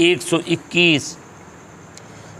121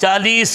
40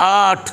8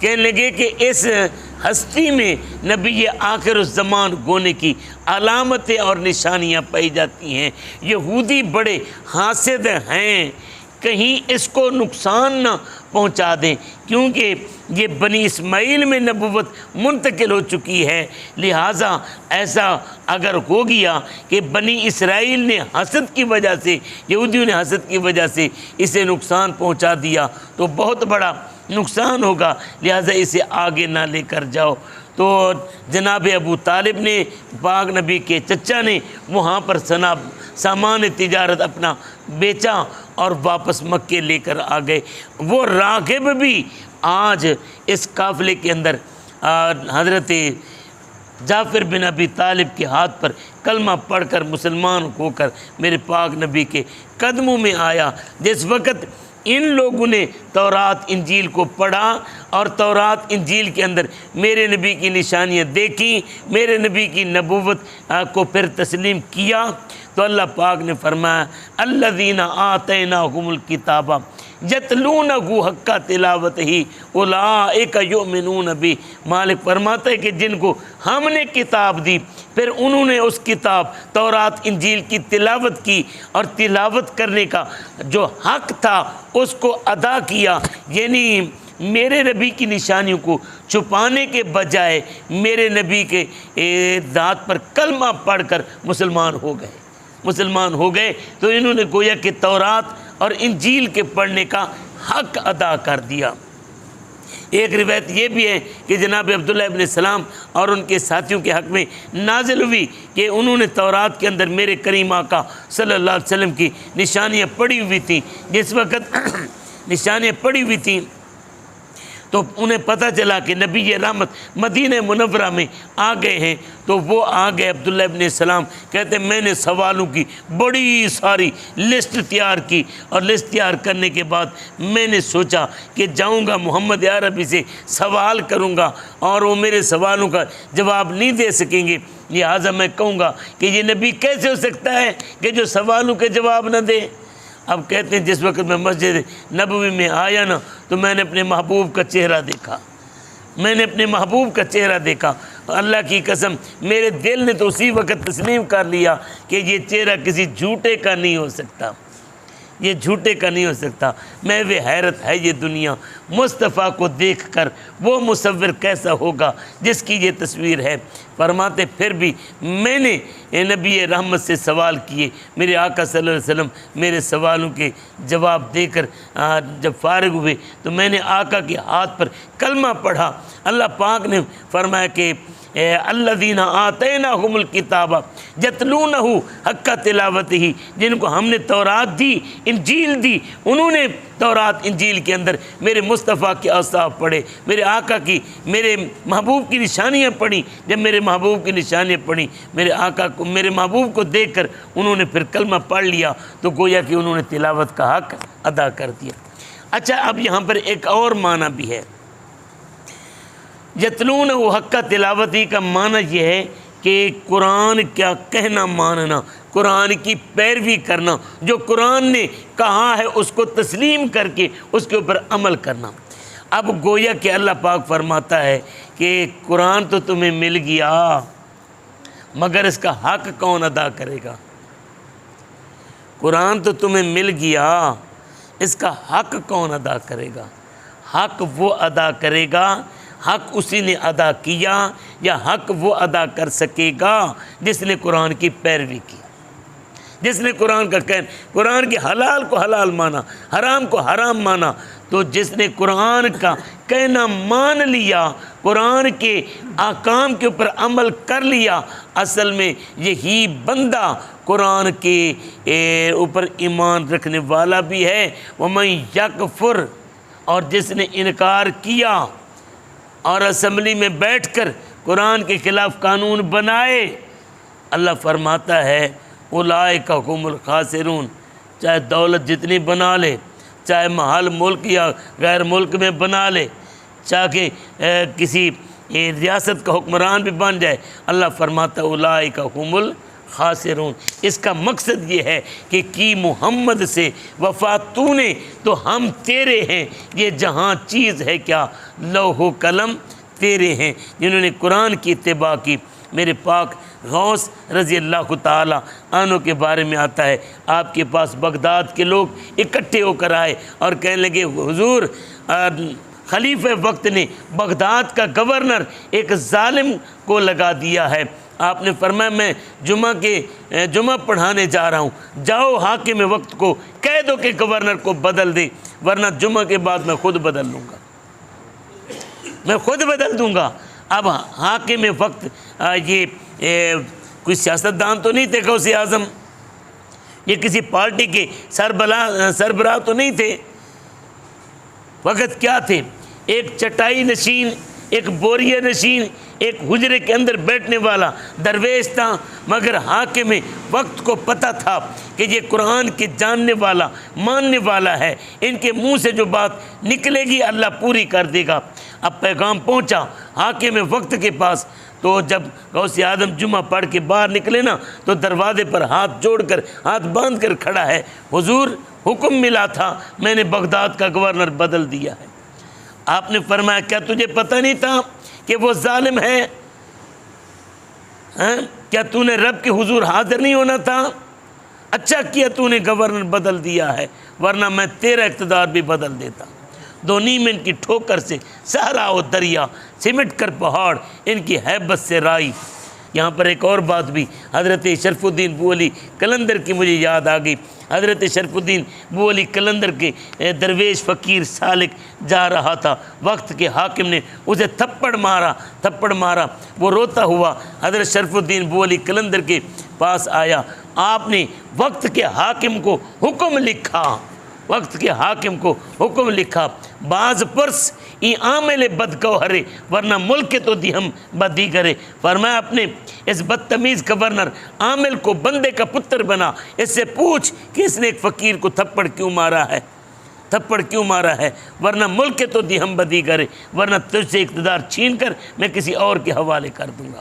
کہنے لگے کہ اس ہستی میں نبی آخر الزمان ہونے کی علامتیں اور نشانیاں پائی جاتی ہیں۔ یہودی بڑے حاسد ہیں، کہیں اس کو نقصان نہ پہنچا دیں، کیونکہ یہ بنی اسماعیل میں نبوت منتقل ہو چکی ہے، لہٰذا ایسا اگر ہو گیا کہ بنی اسرائیل نے حسد کی وجہ سے، یہودیوں نے حسد کی وجہ سے اسے نقصان پہنچا دیا تو بہت بڑا نقصان ہوگا، لہٰذا اسے آگے نہ لے کر جاؤ۔ تو جناب ابو طالب نے، پاک نبی کے چچا نے وہاں پر سامان تجارت اپنا بیچا اور واپس مکے لے کر آ گئے۔ وہ راغب بھی آج اس قافلے کے اندر حضرت جعفر بن ابی طالب کے ہاتھ پر کلمہ پڑھ کر مسلمان ہو کر میرے پاک نبی کے قدموں میں آیا۔ جس وقت ان لوگوں نے تورات انجیل کو پڑھا اور تورات انجیل کے اندر میرے نبی کی نشانیاں دیکھی، میرے نبی کی نبوت کو پھر تسلیم کیا، تو اللہ پاک نے فرمایا الذین آتیناہم الکتاب یتلونہ حق تلاوتہ اولئک یؤمنون بہ۔ مالک فرماتا ہے کہ جن کو ہم نے کتاب دی، پھر انہوں نے اس کتاب تورات انجیل کی تلاوت کی اور تلاوت کرنے کا جو حق تھا اس کو ادا کیا، یعنی میرے نبی کی نشانیوں کو چھپانے کے بجائے میرے نبی کے ذات پر کلمہ پڑھ کر مسلمان ہو گئے، تو انہوں نے گویا کہ تورات اور انجیل کے پڑھنے کا حق ادا کر دیا۔ ایک روایت یہ بھی ہے کہ جناب عبداللہ ابن سلام اور ان کے ساتھیوں کے حق میں نازل ہوئی کہ انہوں نے تورات کے اندر میرے کریم آقا صلی اللہ علیہ وسلم کی نشانیاں پڑھی ہوئی تھیں۔ جس وقت نشانیاں پڑھی ہوئی تھیں تو انہیں پتہ چلا کہ نبی رحمت مدینہ منورہ میں آ گئے ہیں، تو وہ آ گئے۔ عبداللہ ابن سلام کہتے ہیں میں نے سوالوں کی بڑی ساری لسٹ تیار کی، اور لسٹ تیار کرنے کے بعد میں نے سوچا کہ جاؤں گا محمد عربی سے سوال کروں گا اور وہ میرے سوالوں کا جواب نہیں دے سکیں گے، لہٰذا میں کہوں گا کہ یہ نبی کیسے ہو سکتا ہے کہ جو سوالوں کے جواب نہ دے۔ اب کہتے ہیں جس وقت میں مسجد نبوی میں آیا نا تو میں نے اپنے محبوب کا چہرہ دیکھا، اللہ کی قسم میرے دل نے تو اسی وقت تسلیم کر لیا کہ یہ چہرہ کسی جھوٹے کا نہیں ہو سکتا، میں وہ حیرت ہے یہ دنیا، مصطفیٰ کو دیکھ کر وہ مصور کیسا ہوگا جس کی یہ تصویر ہے۔ فرماتے پھر بھی میں نے نبی رحمت سے سوال کیے، میرے آقا صلی اللہ علیہ وسلم میرے سوالوں کے جواب دے کر جب فارغ ہوئے تو میں نے آقا کے ہاتھ پر کلمہ پڑھا۔ اللہ پاک نے فرمایا کہ الذین آتیناہم الکتاب یتلونہ حق تلاوتہ، جن کو ہم نے تورات دی، انجیل دی، انہوں نے تورات انجیل کے اندر میرے مصطفیٰ کے اوصاف پڑھے، میرے آقا کی، میرے محبوب کی نشانیاں پڑھی۔ جب میرے محبوب کی نشانیاں پڑھی، میرے آقا کو، میرے محبوب کو دیکھ کر انہوں نے پھر کلمہ پڑھ لیا، تو گویا کہ انہوں نے تلاوت کا حق ادا کر دیا۔ اچھا، اب یہاں پر ایک اور معنی بھی ہے، یتلونہ حق تلاوتی کا معنی یہ ہے کہ قرآن کا کہنا ماننا، قرآن کی پیروی کرنا، جو قرآن نے کہا ہے اس کو تسلیم کر کے اس کے اوپر عمل کرنا۔ اب گویا کہ اللہ پاک فرماتا ہے کہ قرآن تو تمہیں مل گیا، مگر اس کا حق کون ادا کرے گا؟ قرآن تو تمہیں مل گیا، اس کا حق کون ادا کرے گا؟ حق وہ ادا کرے گا، حق اسی نے ادا کیا، یا حق وہ ادا کر سکے گا جس نے قرآن کی پیروی کی، جس نے قرآن کا قرآن کے حلال کو حلال مانا، حرام کو حرام مانا۔ تو جس نے قرآن کا کہنا مان لیا، قرآن کے احکام کے اوپر عمل کر لیا، اصل میں یہی بندہ قرآن کے اوپر ایمان رکھنے والا بھی ہے۔ وَمَن یکفر، اور جس نے انکار کیا اور اسمبلی میں بیٹھ کر قرآن کے خلاف قانون بنائے، اللہ فرماتا ہے اولئک هم الخاسرون، چاہے دولت جتنی بنا لے، چاہے محل ملک یا غیر ملک میں بنا لے، چاہے کسی ریاست کا حکمران بھی بن جائے، اللہ فرماتا اولئک هم خاسرون۔ اس کا مقصد یہ ہے کہ کی محمد سے وفا تو نے تو ہم تیرے ہیں، یہ جہاں چیز ہے کیا لوح و قلم تیرے ہیں۔ جنہوں نے قرآن کی اتباع کی، میرے پاک غوث رضی اللہ تعالی عنہ کے بارے میں آتا ہے، آپ کے پاس بغداد کے لوگ اکٹھے ہو کر آئے اور کہنے لگے حضور خلیفہ وقت نے بغداد کا گورنر ایک ظالم کو لگا دیا ہے۔ آپ نے فرمایا میں جمعہ پڑھانے جا رہا ہوں، جاؤ حاکم وقت کو کہہ دو کہ گورنر کو بدل دے، ورنہ جمعہ کے بعد میں خود بدل لوں گا، میں خود بدل دوں گا۔ اب حاکم وقت یہ کوئی سیاستدان تو نہیں تھے غوث اعظم، یہ کسی پارٹی کے سربراہ تو نہیں تھے، وقت کیا تھے؟ ایک چٹائی نشین، ایک بوریہ نشین، ایک حجرے کے اندر بیٹھنے والا درویش تھا، مگر حاکم وقت کو پتہ تھا کہ یہ قرآن کے جاننے والا ماننے والا ہے، ان کے منہ سے جو بات نکلے گی اللہ پوری کر دے گا۔ اب پیغام پہنچا حاکم وقت کے پاس، تو جب غوث اعظم جمعہ پڑھ کے باہر نکلے نا تو دروازے پر ہاتھ جوڑ کر ہاتھ باندھ کر کھڑا ہے، حضور حکم ملا تھا، میں نے بغداد کا گورنر بدل دیا ہے۔ آپ نے فرمایا کیا تجھے پتہ نہیں تھا کہ وہ ظالم ہے؟ کیا تو نے رب کے حضور حاضر نہیں ہونا تھا؟ اچھا کیا تو نے گورنر بدل دیا ہے، ورنہ میں تیرا اقتدار بھی بدل دیتا۔ 2 منٹ کی ٹھوکر سے صحرا و دریا سمٹ کر پہاڑ ان کی ہیبت سے رائی۔ یہاں پر ایک اور بات بھی حضرت شرف الدین بو علی قلندر کی مجھے یاد آ گئی۔ حضرت شرف الدین بو علی قلندر کے درویش فقیر سالک جا رہا تھا، وقت کے حاکم نے اسے تھپڑ مارا، وہ روتا ہوا حضرت شرف الدین بو علی قلندر کے پاس آیا۔ آپ نے وقت کے حاکم کو حکم لکھا، بعض پرس ای عامل بدگوہرے ورنہ ملک تو دی ہم بدی کرے۔ فرمایا اپنے اس بدتمیز گورنر عامل کو بندے کا پتر بنا، اس سے پوچھ کہ اس نے ایک فقیر کو تھپڑ کیوں مارا ہے، ورنہ ملک تو دی ہم بدی کرے، ورنہ تجھ سے اقتدار چھین کر میں کسی اور کے حوالے کر دوں گا۔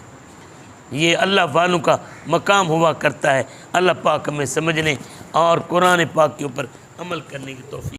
یہ اللہ والوں کا مقام ہوا کرتا ہے۔ اللہ پاک ہمیں سمجھنے اور قرآن پاک کے اوپر عمل کرنے کی توفیق